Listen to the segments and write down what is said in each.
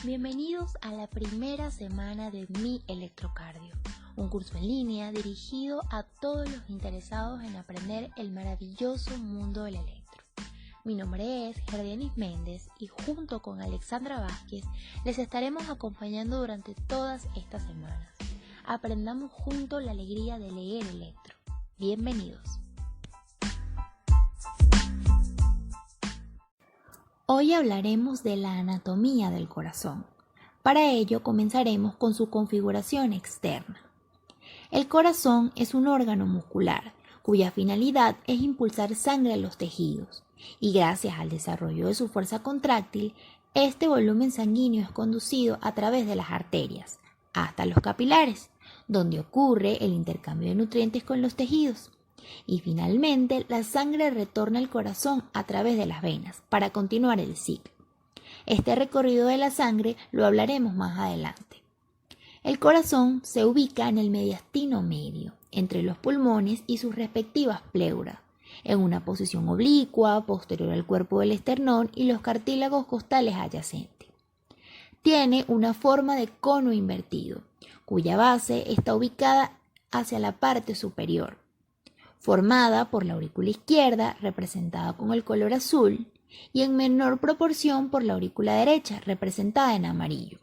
Bienvenidos a la primera semana de Mi Electrocardio, un curso en línea dirigido a todos los interesados en aprender el maravilloso mundo del electro. Mi nombre es Gerdenis Méndez y junto con Alexandra Vázquez les estaremos acompañando durante todas estas semanas. Aprendamos juntos la alegría de leer electro. Bienvenidos. Hoy hablaremos de la anatomía del corazón. Para ello comenzaremos con su configuración externa. El corazón es un órgano muscular cuya finalidad es impulsar sangre a los tejidos y gracias al desarrollo de su fuerza contráctil, este volumen sanguíneo es conducido a través de las arterias hasta los capilares, donde ocurre el intercambio de nutrientes con los tejidos. Y finalmente, la sangre retorna al corazón a través de las venas para continuar el ciclo. Este recorrido de la sangre lo hablaremos más adelante. El corazón se ubica en el mediastino medio, entre los pulmones y sus respectivas pleuras, en una posición oblicua, posterior al cuerpo del esternón y los cartílagos costales adyacentes. Tiene una forma de cono invertido, cuya base está ubicada hacia la parte superior, formada por la aurícula izquierda, representada con el color azul, y en menor proporción por la aurícula derecha, representada en amarillo.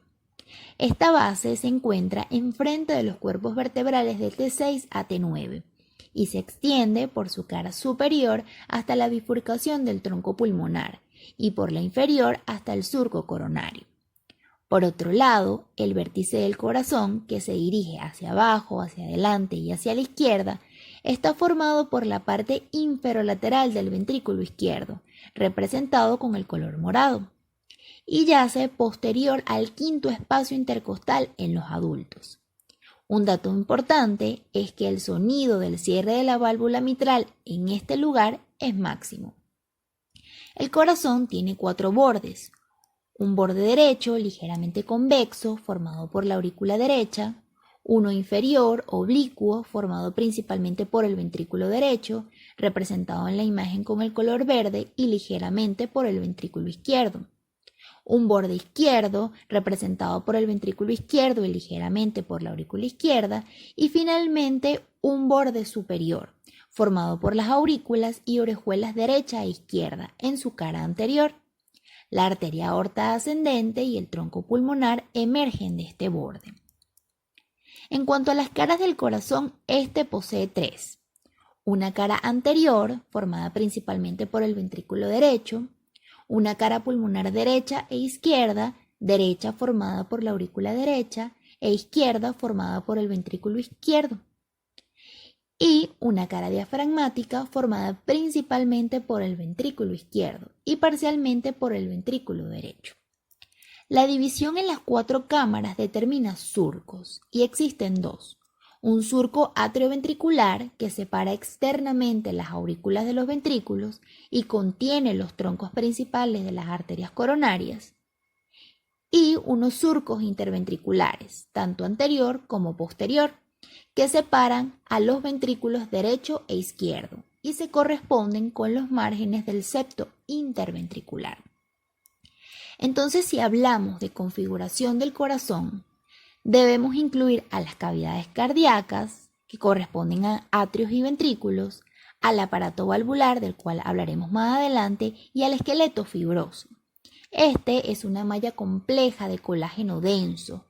Esta base se encuentra enfrente de los cuerpos vertebrales de T6 a T9 y se extiende por su cara superior hasta la bifurcación del tronco pulmonar y por la inferior hasta el surco coronario. Por otro lado, el vértice del corazón, que se dirige hacia abajo, hacia adelante y hacia la izquierda, está formado por la parte inferolateral del ventrículo izquierdo, representado con el color morado, y yace posterior al quinto espacio intercostal en los adultos. Un dato importante es que el sonido del cierre de la válvula mitral en este lugar es máximo. El corazón tiene 4 bordes. Un borde derecho ligeramente convexo, formado por la aurícula derecha, uno inferior, oblicuo, formado principalmente por el ventrículo derecho, representado en la imagen con el color verde y ligeramente por el ventrículo izquierdo. Un borde izquierdo, representado por el ventrículo izquierdo y ligeramente por la aurícula izquierda, y finalmente un borde superior, formado por las aurículas y orejuelas derecha e izquierda en su cara anterior. La arteria aorta ascendente y el tronco pulmonar emergen de este borde. En cuanto a las caras del corazón, este posee 3. Una cara anterior, formada principalmente por el ventrículo derecho, una cara pulmonar derecha e izquierda, derecha formada por la aurícula derecha e izquierda formada por el ventrículo izquierdo, y una cara diafragmática formada principalmente por el ventrículo izquierdo y parcialmente por el ventrículo derecho. La división en las 4 cámaras determina surcos, y existen 2. Un surco atrioventricular que separa externamente las aurículas de los ventrículos y contiene los troncos principales de las arterias coronarias, y unos surcos interventriculares, tanto anterior como posterior, que separan a los ventrículos derecho e izquierdo y se corresponden con los márgenes del septo interventricular. Entonces, si hablamos de configuración del corazón, debemos incluir a las cavidades cardíacas, que corresponden a atrios y ventrículos, al aparato valvular, del cual hablaremos más adelante, y al esqueleto fibroso. Este es una malla compleja de colágeno denso,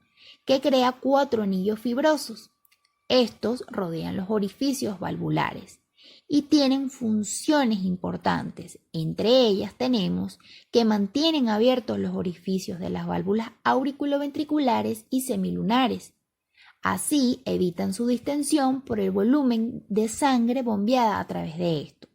que crea 4 anillos fibrosos. Estos rodean los orificios valvulares y tienen funciones importantes. Entre ellas tenemos que mantienen abiertos los orificios de las válvulas auriculoventriculares y semilunares. Así evitan su distensión por el volumen de sangre bombeada a través de esto.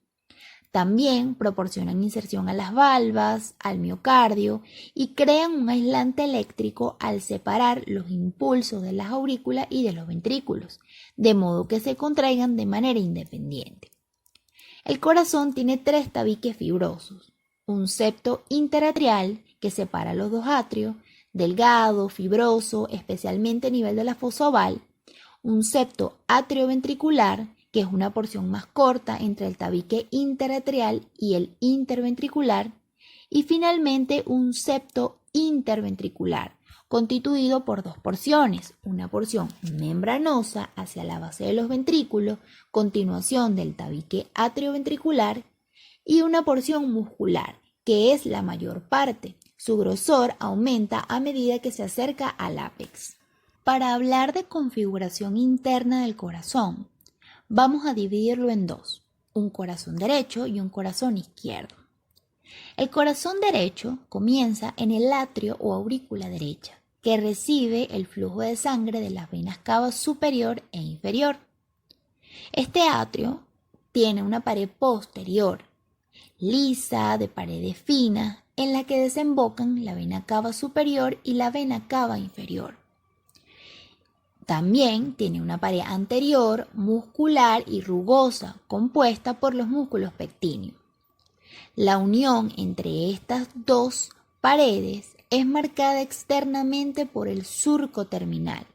También proporcionan inserción a las valvas, al miocardio y crean un aislante eléctrico al separar los impulsos de las aurículas y de los ventrículos, de modo que se contraigan de manera independiente. El corazón tiene 3 tabiques fibrosos, un septo interatrial que separa los 2 atrios, delgado, fibroso, especialmente a nivel de la fosa oval, un septo atrioventricular, que es una porción más corta entre el tabique interatrial y el interventricular, y finalmente un septo interventricular, constituido por dos porciones, una porción membranosa hacia la base de los ventrículos, continuación del tabique atrioventricular, y una porción muscular, que es la mayor parte. Su grosor aumenta a medida que se acerca al ápex. Para hablar de configuración interna del corazón, vamos a dividirlo en dos, un corazón derecho y un corazón izquierdo. El corazón derecho comienza en el atrio o aurícula derecha, que recibe el flujo de sangre de las venas cava superior e inferior. Este atrio tiene una pared posterior, lisa, de paredes finas, en la que desembocan la vena cava superior y la vena cava inferior. También tiene una pared anterior, muscular y rugosa, compuesta por los músculos pectíneos. La unión entre estas dos paredes es marcada externamente por el surco terminal,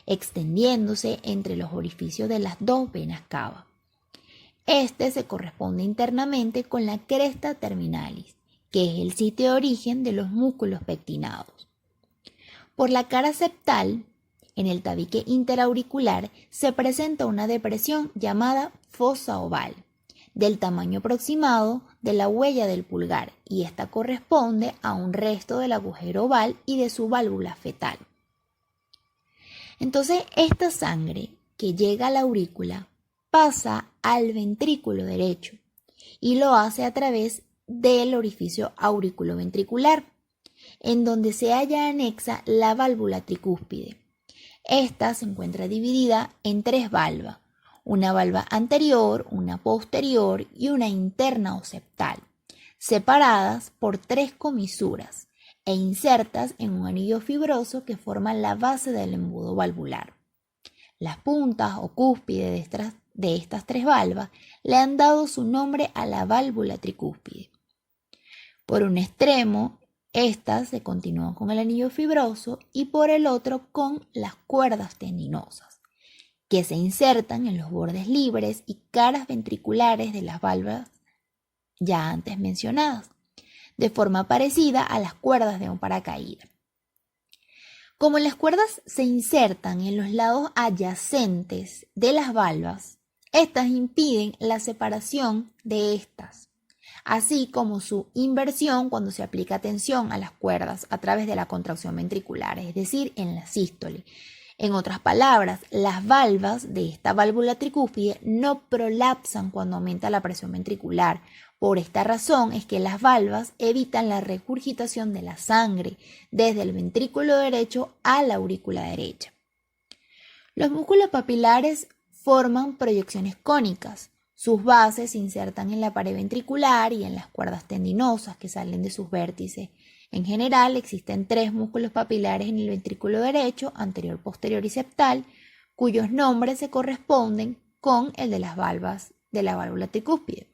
extendiéndose entre los orificios de las dos venas cava. Este se corresponde internamente con la cresta terminalis, que es el sitio de origen de los músculos pectinados. Por la cara septal, en el tabique interauricular, se presenta una depresión llamada fosa oval, del tamaño aproximado de la huella del pulgar, y esta corresponde a un resto del agujero oval y de su válvula fetal. Entonces, esta sangre que llega a la aurícula pasa al ventrículo derecho y lo hace a través del orificio auriculoventricular, en donde se halla anexa la válvula tricúspide. Esta se encuentra dividida en tres valvas, una valva anterior, una posterior y una interna o septal, separadas por tres comisuras e insertas en un anillo fibroso que forma la base del embudo valvular. Las puntas o cúspides de estas tres valvas le han dado su nombre a la válvula tricúspide. Por un extremo, estas se continúan con el anillo fibroso y por el otro con las cuerdas tendinosas, que se insertan en los bordes libres y caras ventriculares de las valvas ya antes mencionadas, de forma parecida a las cuerdas de un paracaídas. Como las cuerdas se insertan en los lados adyacentes de las valvas, estas impiden la separación de estas, así como su inversión cuando se aplica tensión a las cuerdas a través de la contracción ventricular, es decir, en la sístole. En otras palabras, las valvas de esta válvula tricúspide no prolapsan cuando aumenta la presión ventricular. Por esta razón es que las valvas evitan la regurgitación de la sangre desde el ventrículo derecho a la aurícula derecha. Los músculos papilares forman proyecciones cónicas. Sus bases se insertan en la pared ventricular y en las cuerdas tendinosas que salen de sus vértices. En general, existen tres músculos papilares en el ventrículo derecho, anterior, posterior y septal, cuyos nombres se corresponden con el de las valvas de la válvula tricúspide.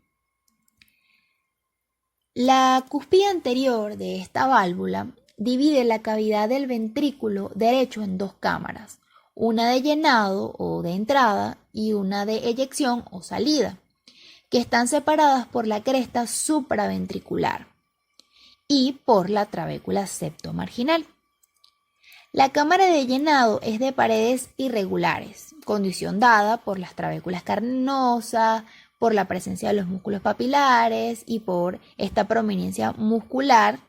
La cúspide anterior de esta válvula divide la cavidad del ventrículo derecho en dos cámaras, una de llenado o de entrada y una de eyección o salida, que están separadas por la cresta supraventricular y por la trabécula septomarginal. La cámara de llenado es de paredes irregulares, condición dada por las trabéculas carnosas, por la presencia de los músculos papilares y por esta prominencia muscular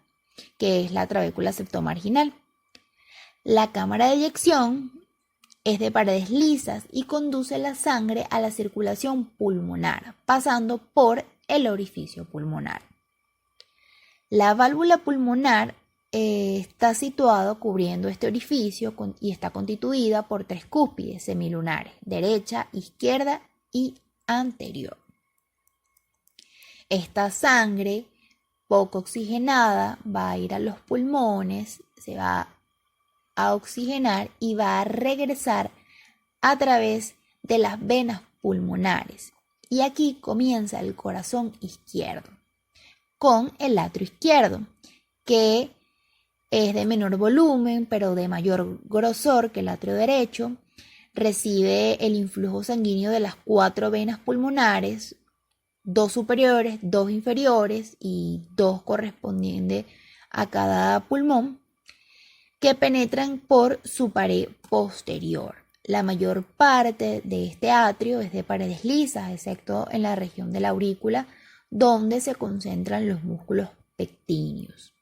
que es la trabécula septomarginal. La cámara de eyección es de paredes lisas y conduce la sangre a la circulación pulmonar, pasando por el orificio pulmonar. La válvula pulmonar está situada cubriendo este orificio y está constituida por tres cúspides semilunares, derecha, izquierda y anterior. Esta sangre poco oxigenada va a ir a los pulmones, se va a oxigenar y va a regresar a través de las venas pulmonares. Y aquí comienza el corazón izquierdo, con el atrio izquierdo, que es de menor volumen, pero de mayor grosor que el atrio derecho. Recibe el influjo sanguíneo de las cuatro venas pulmonares, dos superiores, dos inferiores y dos correspondientes a cada pulmón. que penetran por su pared posterior. La mayor parte de este atrio es de paredes lisas, excepto en la región de la aurícula, donde se concentran los músculos pectíneos.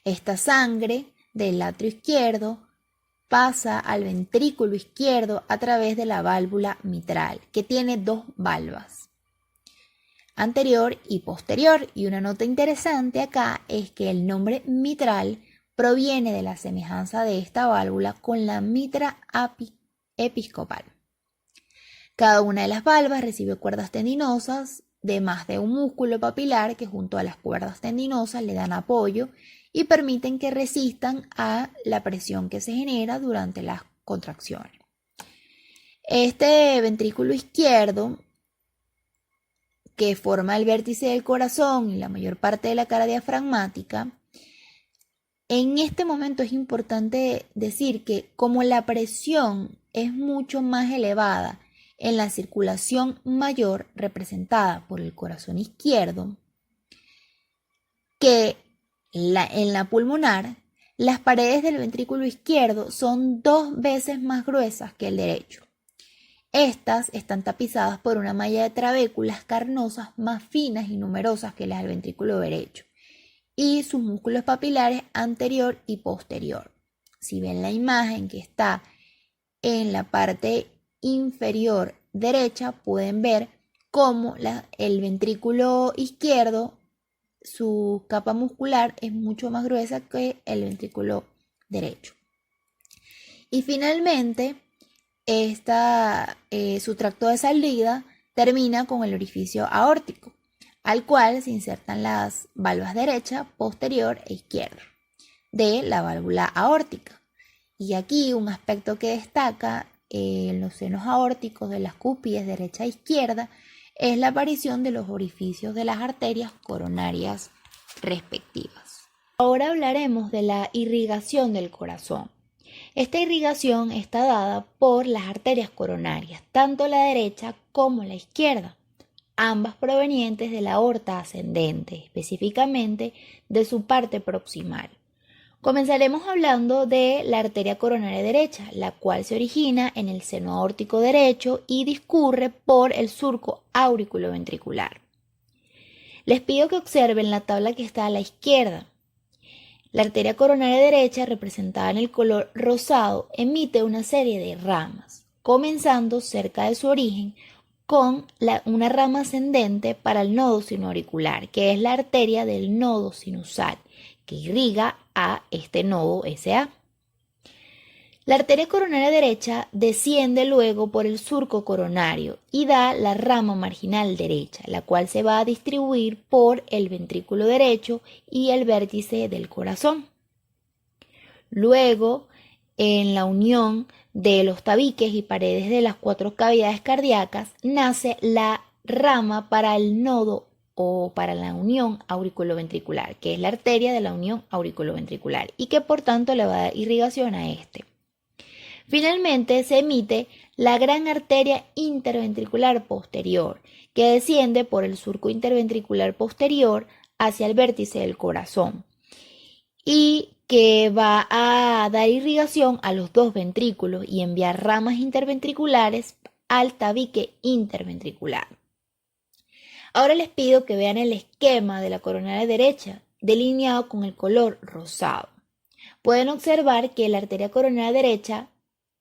Esta sangre del atrio izquierdo pasa al ventrículo izquierdo a través de la válvula mitral, que tiene dos valvas, anterior y posterior. Y una nota interesante acá es que el nombre mitral proviene de la semejanza de esta válvula con la mitra episcopal. Cada una de las valvas recibe cuerdas tendinosas de más de un músculo papilar que junto a las cuerdas tendinosas le dan apoyo y permiten que resistan a la presión que se genera durante las contracciones. Este ventrículo izquierdo, que forma el vértice del corazón y la mayor parte de la cara diafragmática, en este momento es importante decir que como la presión es mucho más elevada en la circulación mayor representada por el corazón izquierdo que en la pulmonar, las paredes del ventrículo izquierdo son 2 veces más gruesas que el derecho. Estas están tapizadas por una malla de trabéculas carnosas más finas y numerosas que las del ventrículo derecho y sus músculos papilares anterior y posterior. Si ven la imagen que está en la parte inferior derecha, pueden ver cómo el ventrículo izquierdo, su capa muscular es mucho más gruesa que el ventrículo derecho. Y finalmente, su tracto de salida termina con el orificio aórtico, al cual se insertan las valvas derecha, posterior e izquierda de la válvula aórtica. Y aquí un aspecto que destaca en los senos aórticos de las cúspides derecha e izquierda es la aparición de los orificios de las arterias coronarias respectivas. Ahora hablaremos de la irrigación del corazón. Esta irrigación está dada por las arterias coronarias, tanto la derecha como la izquierda, ambas provenientes de la aorta ascendente, específicamente de su parte proximal. Comenzaremos hablando de la arteria coronaria derecha, la cual se origina en el seno aórtico derecho y discurre por el surco auriculoventricular. Les pido que observen la tabla que está a la izquierda. La arteria coronaria derecha, representada en el color rosado, emite una serie de ramas, comenzando cerca de su origen con una rama ascendente para el nodo sinoauricular, que es la arteria del nodo sinusal, que irriga a este nodo SA. La arteria coronaria derecha desciende luego por el surco coronario y da la rama marginal derecha, la cual se va a distribuir por el ventrículo derecho y el vértice del corazón. Luego, en la unión de los tabiques y paredes de las 4 cavidades cardíacas, nace la rama para el nodo o para la unión auriculoventricular, que es la arteria de la unión auriculoventricular y que por tanto le va a dar irrigación a este. Finalmente se emite la gran arteria interventricular posterior, que desciende por el surco interventricular posterior hacia el vértice del corazón y que va a dar irrigación a los 2 ventrículos y enviar ramas interventriculares al tabique interventricular. Ahora les pido que vean el esquema de la coronaria derecha, delineado con el color rosado. Pueden observar que la arteria coronaria derecha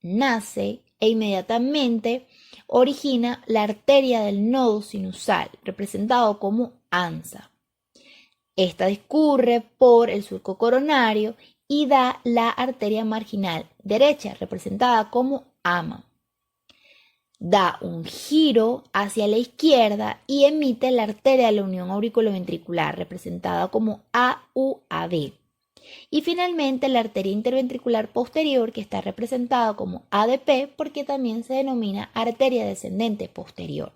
nace e inmediatamente origina la arteria del nodo sinusal, representado como ansa. Esta discurre por el surco coronario y da la arteria marginal derecha, representada como ama. Da un giro hacia la izquierda y emite la arteria de la unión auriculoventricular, representada como AUAB. Y finalmente la arteria interventricular posterior, que está representada como ADP porque también se denomina arteria descendente posterior.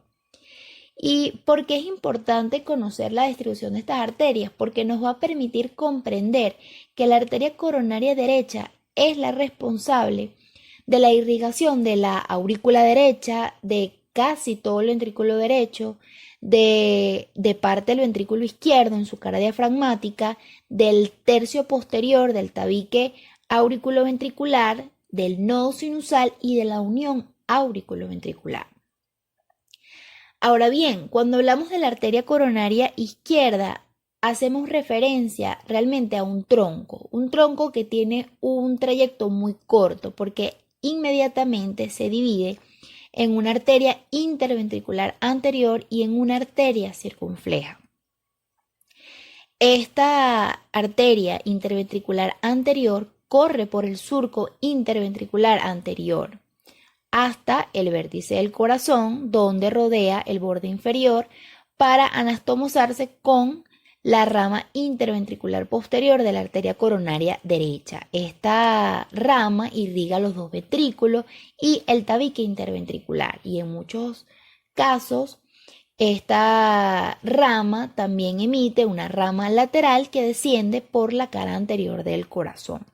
¿Y por qué es importante conocer la distribución de estas arterias? Porque nos va a permitir comprender que la arteria coronaria derecha es la responsable de la irrigación de la aurícula derecha, de casi todo el ventrículo derecho, de parte del ventrículo izquierdo en su cara diafragmática, del tercio posterior del tabique auriculoventricular, del nodo sinusal y de la unión auriculoventricular. Ahora bien, cuando hablamos de la arteria coronaria izquierda, hacemos referencia realmente a un tronco que tiene un trayecto muy corto porque inmediatamente se divide en una arteria interventricular anterior y en una arteria circunfleja. Esta arteria interventricular anterior corre por el surco interventricular anterior hasta el vértice del corazón, donde rodea el borde inferior para anastomosarse con la rama interventricular posterior de la arteria coronaria derecha. Esta rama irriga los dos ventrículos y el tabique interventricular, y en muchos casos esta rama también emite una rama lateral que desciende por la cara anterior del corazón.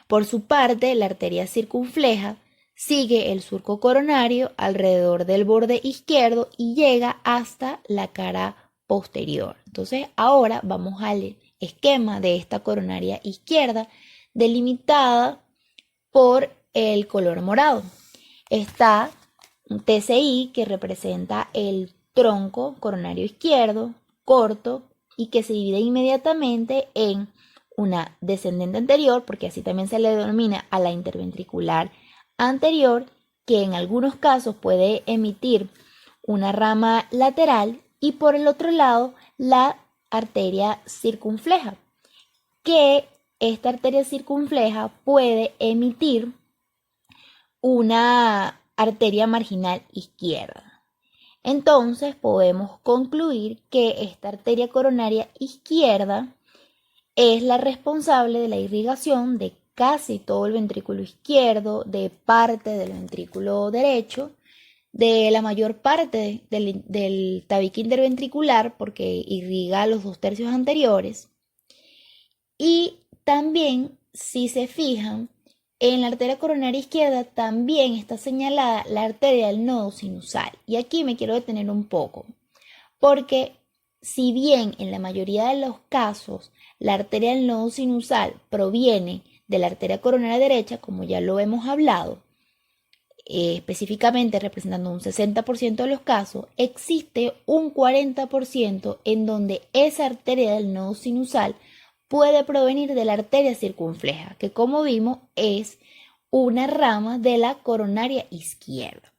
Por su parte, la arteria circunfleja sigue el surco coronario alrededor del borde izquierdo y llega hasta la cara posterior. Entonces, ahora vamos al esquema de esta coronaria izquierda delimitada por el color morado. Está un TCI que representa el tronco coronario izquierdo, corto, y que se divide inmediatamente en una descendente anterior, porque así también se le denomina a la interventricular anterior, que en algunos casos puede emitir una rama lateral, y por el otro lado la arteria circunfleja, que esta arteria circunfleja puede emitir una arteria marginal izquierda. Entonces podemos concluir que esta arteria coronaria izquierda es la responsable de la irrigación de casi todo el ventrículo izquierdo, de parte del ventrículo derecho, de la mayor parte del tabique interventricular, porque irriga los 2/3 anteriores. Y también, si se fijan, en la arteria coronaria izquierda también está señalada la arteria del nodo sinusal. Y aquí me quiero detener un poco, porque si bien en la mayoría de los casos la arteria del nodo sinusal proviene de la arteria coronaria derecha, como ya lo hemos hablado, específicamente representando un 60% de los casos, existe un 40% en donde esa arteria del nodo sinusal puede provenir de la arteria circunfleja, que como vimos es una rama de la coronaria izquierda.